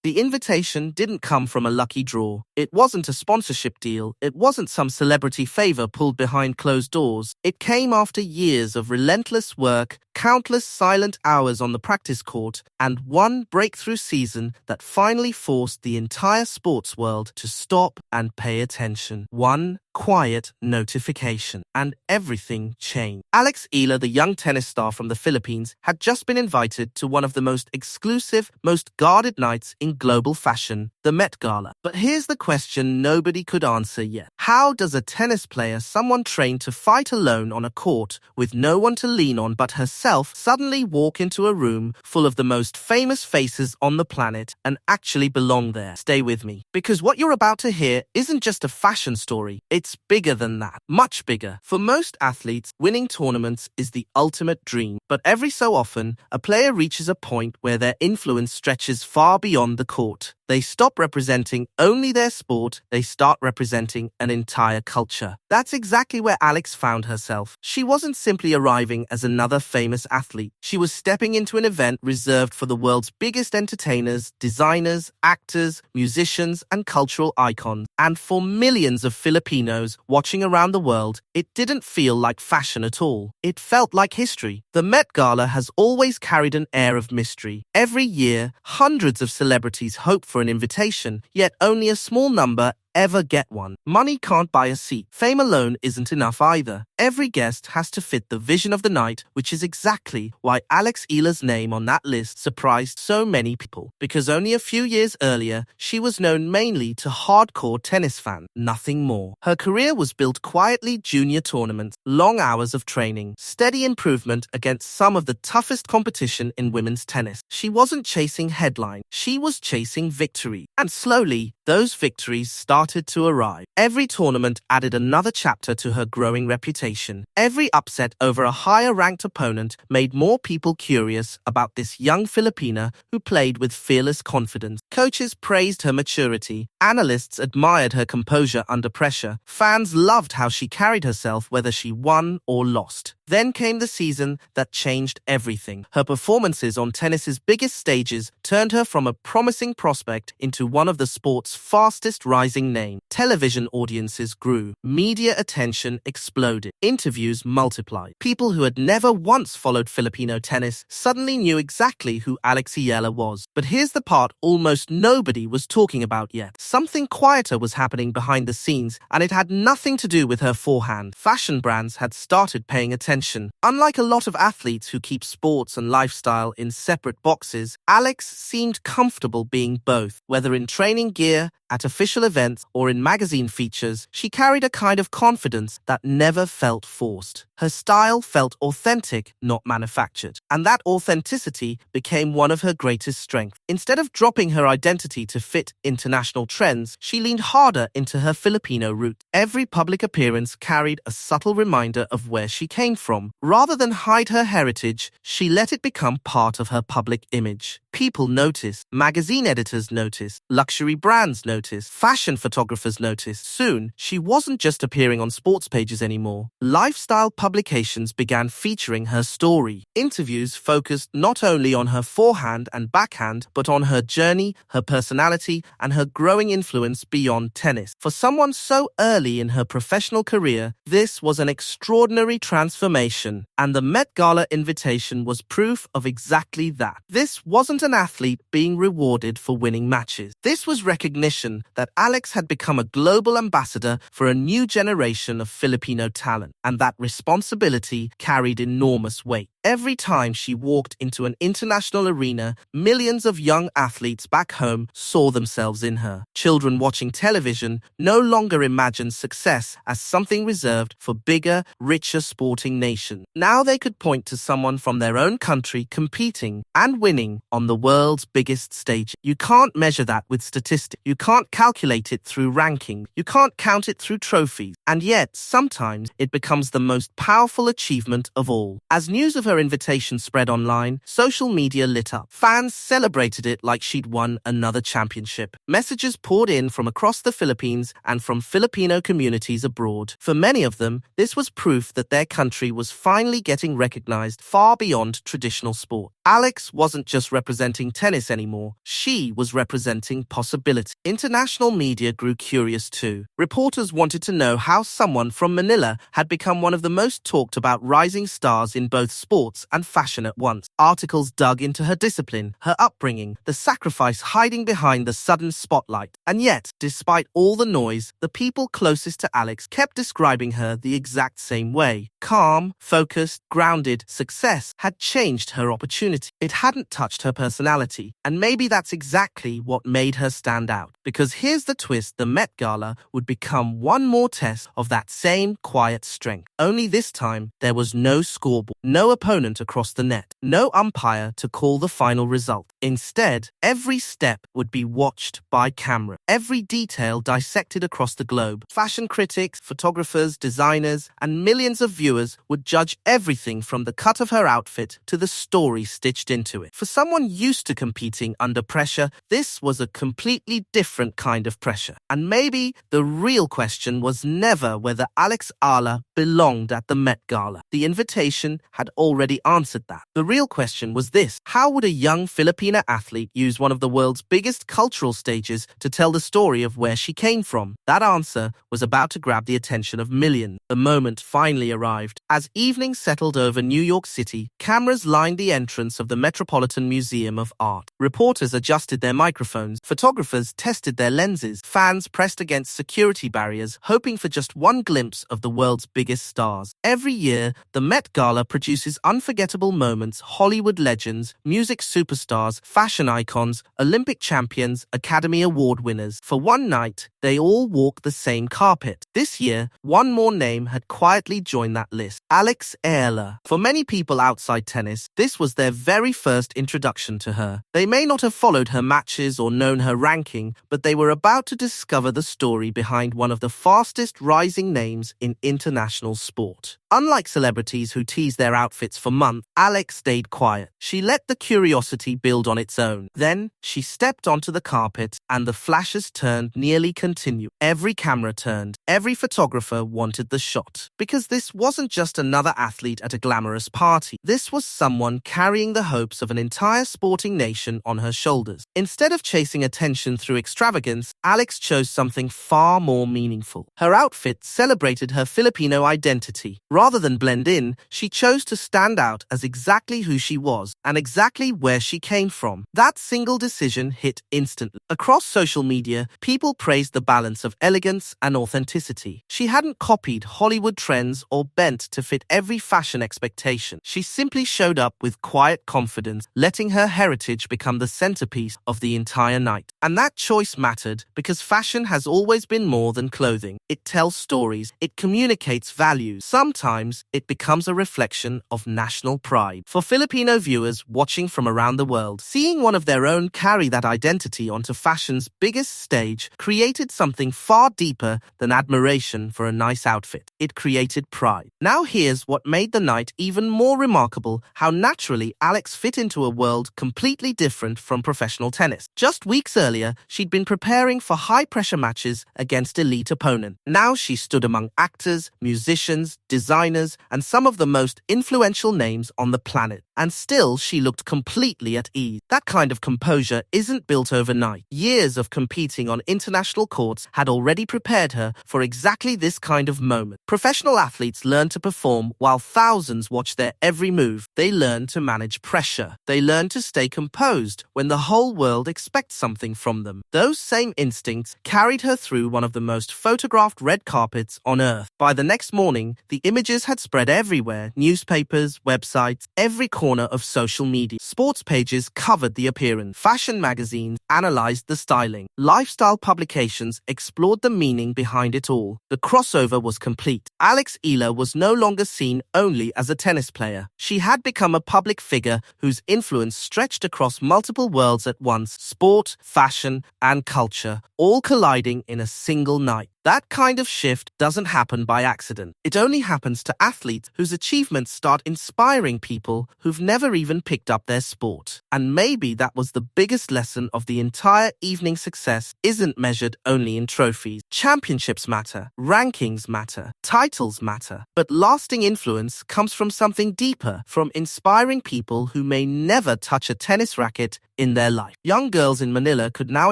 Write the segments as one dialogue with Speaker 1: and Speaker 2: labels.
Speaker 1: The invitation didn't come from a lucky draw. It wasn't a sponsorship deal. It wasn't some celebrity favor pulled behind closed doors. It came after years of relentless work, countless silent hours on the practice court, and one breakthrough season that finally forced the entire sports world to stop and pay attention. One quiet notification, and everything changed. Alex Eala, the young tennis star from the Philippines, had just been invited to one of the most exclusive, most guarded nights in global fashion, the Met Gala. But here's the question nobody could answer yet. How does a tennis player, someone trained to fight alone on a court with no one to lean on but herself, suddenly walk into a room full of the most famous faces on the planet and actually belong there? Stay with me, because what you're about to hear isn't just a fashion story. It's bigger than that, much bigger. For most athletes, winning tournaments is the ultimate dream. But every so often, a player reaches a point where their influence stretches far beyond the court. They stop representing only their sport, they start representing an entire culture. That's exactly where Alex found herself. She wasn't simply arriving as another famous athlete. She was stepping into an event reserved for the world's biggest entertainers, designers, actors, musicians, and cultural icons. And for millions of Filipinos watching around the world, it didn't feel like fashion at all. It felt like history. The Met Gala has always carried an air of mystery. Every year, hundreds of celebrities hope for an invitation, yet only a small number ever get one. Money can't buy a seat. Fame alone isn't enough either. Every guest has to fit the vision of the night, which is exactly why Alex Eala's name on that list surprised so many people. Because only a few years earlier, she was known mainly to hardcore tennis fans, nothing more. Her career was built quietly: junior tournaments, long hours of training, steady improvement against some of the toughest competition in women's tennis. She wasn't chasing headlines, she was chasing victory. And slowly, those victories started to arrive. Every tournament added another chapter to her growing reputation. Every upset over a higher-ranked opponent made more people curious about this young Filipina who played with fearless confidence. Coaches praised her maturity. Analysts admired her composure under pressure. Fans loved how she carried herself whether she won or lost. Then came the season that changed everything. Her performances on tennis's biggest stages turned her from a promising prospect into one of the sport's fastest rising names. Television audiences grew. Media attention exploded. Interviews multiplied. People who had never once followed Filipino tennis suddenly knew exactly who Alex Eala was. But here's the part almost nobody was talking about yet. Something quieter was happening behind the scenes, and it had nothing to do with her forehand. Fashion brands had started paying attention. Unlike a lot of athletes who keep sports and lifestyle in separate boxes, Alex seemed comfortable being both. Whether in training gear, at official events, or in magazine features, she carried a kind of confidence that never felt forced. Her style felt authentic, not manufactured. And that authenticity became one of her greatest strengths. Instead of dropping her identity to fit international trends, she leaned harder into her Filipino roots. Every public appearance carried a subtle reminder of where she came from. Rather than hide her heritage, she let it become part of her public image. People noticed, magazine editors noticed, luxury brands noticed, fashion photographers noticed. Soon, she wasn't just appearing on sports pages anymore. Lifestyle publications began featuring her story. Interviews focused not only on her forehand and backhand, but on her journey, her personality, and her growing influence beyond tennis. For someone so early in her professional career, this was an extraordinary transformation, and the Met Gala invitation was proof of exactly that. This wasn't an athlete being rewarded for winning matches. This was recognition that Alex had become a global ambassador for a new generation of Filipino talent, and that responsibility carried enormous weight. Every time she walked into an international arena, millions of young athletes back home saw themselves in her. Children watching television no longer imagined success as something reserved for bigger, richer sporting nations. Now they could point to someone from their own country competing and winning on the world's biggest stage. You can't measure that with statistics. You can't calculate it through ranking. You can't count it through trophies. And yet, sometimes it becomes the most powerful achievement of all. As news of her invitation spread online, social media lit up. Fans celebrated it like she'd won another championship. Messages poured in from across the Philippines and from Filipino communities abroad. For many of them, this was proof that their country was finally getting recognized far beyond traditional sport. Alex wasn't just representing tennis anymore, she was representing possibility. International media grew curious too. Reporters wanted to know how someone from Manila had become one of the most talked about rising stars in both sports and fashion at once. Articles dug into her discipline, her upbringing, the sacrifice hiding behind the sudden spotlight. And yet, despite all the noise, the people closest to Alex kept describing her the exact same way. Calm, focused, grounded, success had changed her opportunity. It hadn't touched her personality, and maybe that's exactly what made her stand out. Because here's the twist, the Met Gala would become one more test of that same quiet strength. Only this time, there was no scoreboard, no opponent across the net, no umpire to call the final result. Instead, every step would be watched by camera, every detail dissected across the globe. Fashion critics, photographers, designers, and millions of viewers would judge everything from the cut of her outfit to the story stitched into it. For someone used to competing under pressure, this was a completely different kind of pressure. And maybe the real question was never whether Alex Eala belonged at the Met Gala. The invitation had already answered that. The real question was this: how would a young Filipina athlete use one of the world's biggest cultural stages to tell the story of where she came from? That answer was about to grab the attention of millions. The moment finally arrived. As evening settled over New York City, cameras lined the entrance of the Metropolitan Museum of Art. Reporters adjusted their microphones, photographers tested their lenses, fans pressed against security barriers, hoping for just one glimpse of the world's biggest stars. Every year, the Met Gala produces unforgettable moments: Hollywood legends, music superstars, fashion icons, Olympic champions, Academy Award winners. For one night, they all walk the same carpet. This year, one more name had quietly joined that list: Alex Eala. For many people outside tennis, this was their very first introduction to her. They may not have followed her matches or known her ranking, but they were about to discover the story behind one of the fastest rising names in international sport. Unlike celebrities who tease their outfits for months, Alex stayed quiet. She let the curiosity build on its own. Then, she stepped onto the carpet, and the flashes turned nearly continuous. Every camera turned. Every photographer wanted the shot. Because this wasn't just another athlete at a glamorous party. This was someone carrying the hopes of an entire sporting nation on her shoulders. Instead of chasing attention through extravagance, Alex chose something far more meaningful. Her outfit celebrated her Filipino identity. Rather than blend in, she chose to stand out as exactly who she was and exactly where she came from. That single decision hit instantly. Across social media, people praised the balance of elegance and authenticity. She hadn't copied Hollywood trends or bent to fit every fashion expectation. She simply showed up with quiet confidence, letting her heritage become the centerpiece of the entire night. And that choice mattered because fashion has always been more than clothing. It tells stories, it communicates values. Sometimes it becomes a reflection of national pride. For Filipino viewers watching from around the world, seeing one of their own carry that identity onto fashion's biggest stage created something far deeper than admiration for a nice outfit. It created pride. Now here's what made the night even more remarkable: how naturally Alex fit into a world completely different from professional tennis. Just weeks earlier, she'd been preparing for high-pressure matches against elite opponents. Now she stood among actors, musicians, designers, and some of the most influential names on the planet. And still, she looked completely at ease. That kind of composure isn't built overnight. Years of competing on international courts had already prepared her for exactly this kind of moment. Professional athletes learn to perform while thousands watch their every move. They learn to manage pressure. They learn to stay composed when the whole world expects something from them. Those same instincts carried her through one of the most photographed red carpets on earth. By the next morning, the images had spread everywhere: newspapers, websites, every corner of social media. Sports pages covered the appearance. Fashion magazines analyzed the styling. Lifestyle publications explored the meaning behind it all. The crossover was complete. Alex Eala was no longer seen only as a tennis player. She had become a public figure whose influence stretched across multiple worlds at once: sport, fashion, and culture, all colliding in a single night. That kind of shift doesn't happen by accident. It only happens to athletes whose achievements start inspiring people who've never even picked up their sport. And maybe that was the biggest lesson of the entire evening. Success isn't measured only in trophies. Championships matter, rankings matter, titles matter. But lasting influence comes from something deeper, from inspiring people who may never touch a tennis racket in their life. Young girls in Manila could now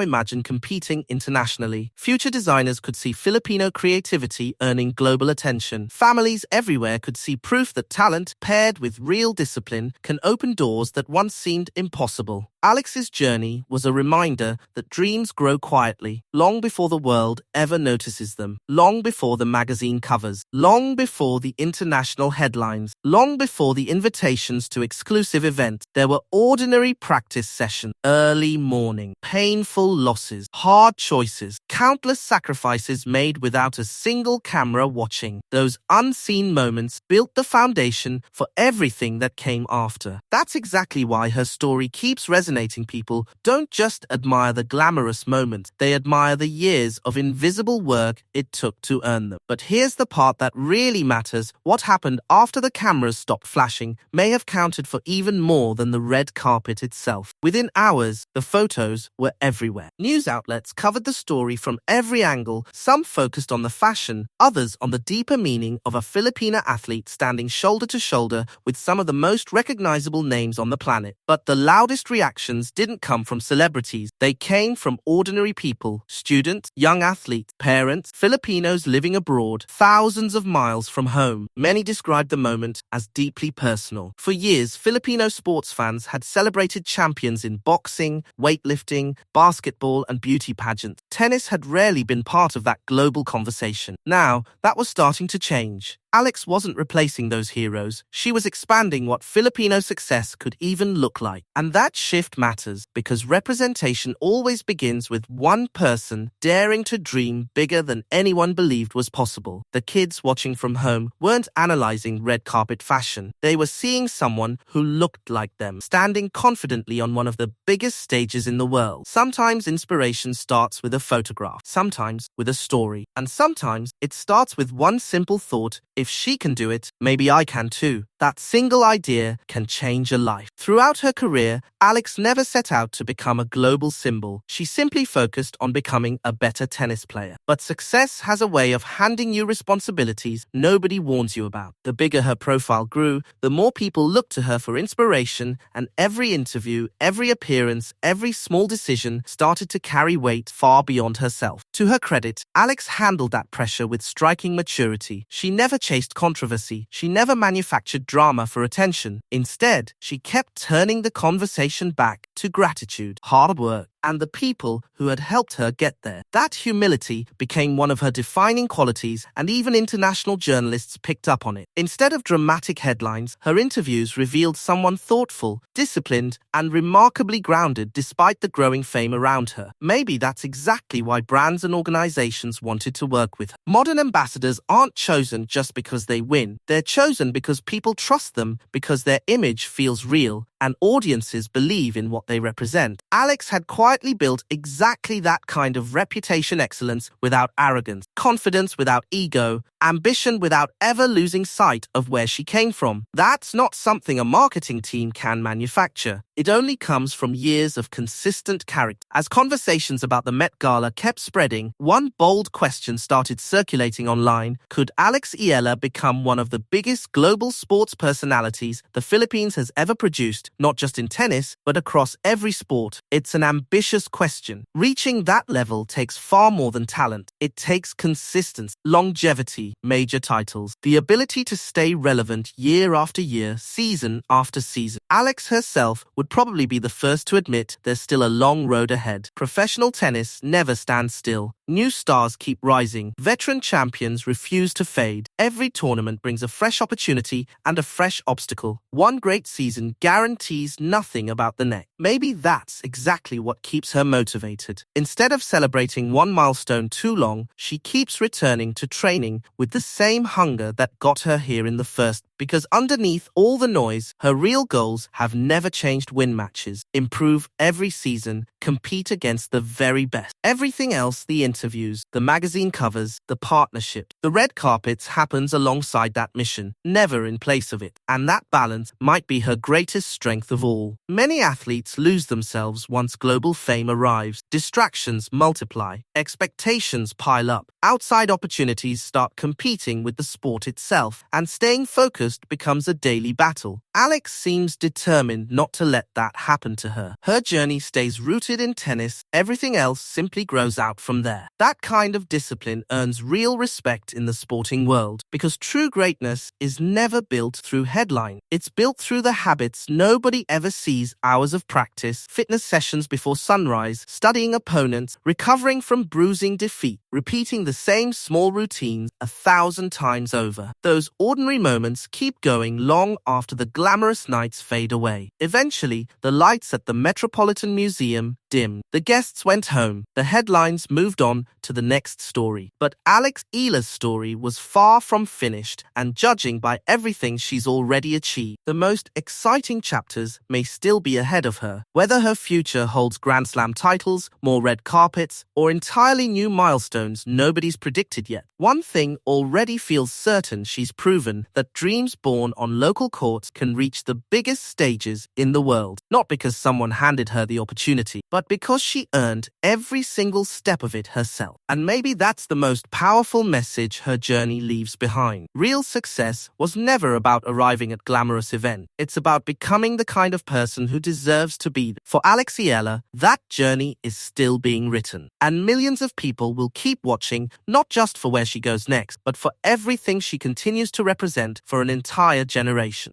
Speaker 1: imagine competing internationally. Future designers could see Filipino creativity earning global attention. Families everywhere could see proof that talent, paired with real discipline, can open doors that once seemed impossible. Alex's journey was a reminder that dreams grow quietly, long before the world ever notices them, long before the magazine covers, long before the international headlines, long before the invitations to exclusive events. There were ordinary practice sessions, early morning, painful losses, hard choices, countless sacrifices made without a single camera watching. Those unseen moments built the foundation for everything that came after. That's exactly why her story keeps resonating. People don't just admire the glamorous moments, they admire the years of invisible work it took to earn them. But here's the part that really matters. What happened after the cameras stopped flashing may have counted for even more than the red carpet itself. Within hours, the photos were everywhere. News outlets covered the story from every angle, some focused on the fashion, others on the deeper meaning of a Filipina athlete standing shoulder to shoulder with some of the most recognizable names on the planet. But the loudest reactions didn't come from celebrities. They came from ordinary people, students, young athletes, parents, Filipinos living abroad, thousands of miles from home. Many described the moment as deeply personal. For years, Filipino sports fans had celebrated champions in boxing, weightlifting, basketball, and beauty pageants. Tennis had rarely been part of that global conversation. Now, that was starting to change. Alex wasn't replacing those heroes. She was expanding what Filipino success could even look like. And that shift matters because representation always begins with one person daring to dream bigger than anyone believed was possible. The kids watching from home weren't analyzing red carpet fashion. They were seeing someone who looked like them, standing confidently on one of the biggest stages in the world. Sometimes inspiration starts with a photograph, sometimes with a story, and sometimes it starts with one simple thought: if she can do it, maybe I can too. That single idea can change a life. Throughout her career, Alex never set out to become a global symbol. She simply focused on becoming a better tennis player. But success has a way of handing you responsibilities nobody warns you about. The bigger her profile grew, the more people looked to her for inspiration, and every interview, every appearance, every small decision started to carry weight far beyond herself. To her credit, Alex handled that pressure with striking maturity. She never chased controversy. She never manufactured drama for attention. Instead, she kept turning the conversation back to gratitude, hard work, and the people who had helped her get there. That humility became one of her defining qualities, and even international journalists picked up on it. Instead of dramatic headlines, her interviews revealed someone thoughtful, disciplined, and remarkably grounded despite the growing fame around her. Maybe that's exactly why brands and organizations wanted to work with her. Modern ambassadors aren't chosen just because they win. They're chosen because people trust them, because their image feels real, and audiences believe in what they represent. Alex had quietly built exactly that kind of reputation excellence without arrogance, confidence without ego, ambition without ever losing sight of where she came from. That's not something a marketing team can manufacture. It only comes from years of consistent character. As conversations about the Met Gala kept spreading, one bold question started circulating online: could Alex Eala become one of the biggest global sports personalities the Philippines has ever produced, not just in tennis, but across every sport? It's an ambitious question. Reaching that level takes far more than talent. It takes consistency, longevity, major titles, the ability to stay relevant year after year, season after season. Alex herself would probably be the first to admit there's still a long road ahead. Professional tennis never stands still. New stars keep rising. Veteran champions refuse to fade. Every tournament brings a fresh opportunity and a fresh obstacle. One great season guarantees nothing about the next. Maybe that's exactly what keeps her motivated. Instead of celebrating one milestone too long, she keeps returning to training with the same hunger that got her here in the first. because underneath all the noise, her real goals have never changed: win matches, improve every season, compete against the very best. Everything else, the interviews, the magazine covers, the partnerships, the red carpets, happens alongside that mission, never in place of it. And that balance might be her greatest strength of all. Many athletes lose themselves once global fame arrives. Distractions multiply, expectations pile up, outside opportunities start competing with the sport itself, and staying focused becomes a daily battle. Alex seems determined not to let that happen to her. Her journey stays rooted in tennis, everything else simply grows out from there. That kind of discipline earns real respect in the sporting world, because true greatness is never built through headlines. It's built through the habits nobody ever sees: hours of practice, fitness sessions before sunrise, studying opponents, recovering from bruising defeat, repeating the same small routines 1,000 times over. Those ordinary moments keep going long after the glamorous nights fade away. Eventually, the lights at the Metropolitan Museum dimmed. The guests went home. The headlines moved on to the next story. But Alex Eala's story was far from finished, and judging by everything she's already achieved, the most exciting chapters may still be ahead of her. Whether her future holds Grand Slam titles, more red carpets, or entirely new milestones nobody's predicted yet, one thing already feels certain: she's proven that dreams born on local courts can reach the biggest stages in the world. Not because someone handed her the opportunity, but because she earned every single step of it herself. And maybe that's the most powerful message her journey leaves behind. Real success was never about arriving at glamorous events. It's about becoming the kind of person who deserves to be. For Alex Eala, that journey is still being written. And millions of people will keep watching, not just for where she goes next, but for everything she continues to represent for an entire generation.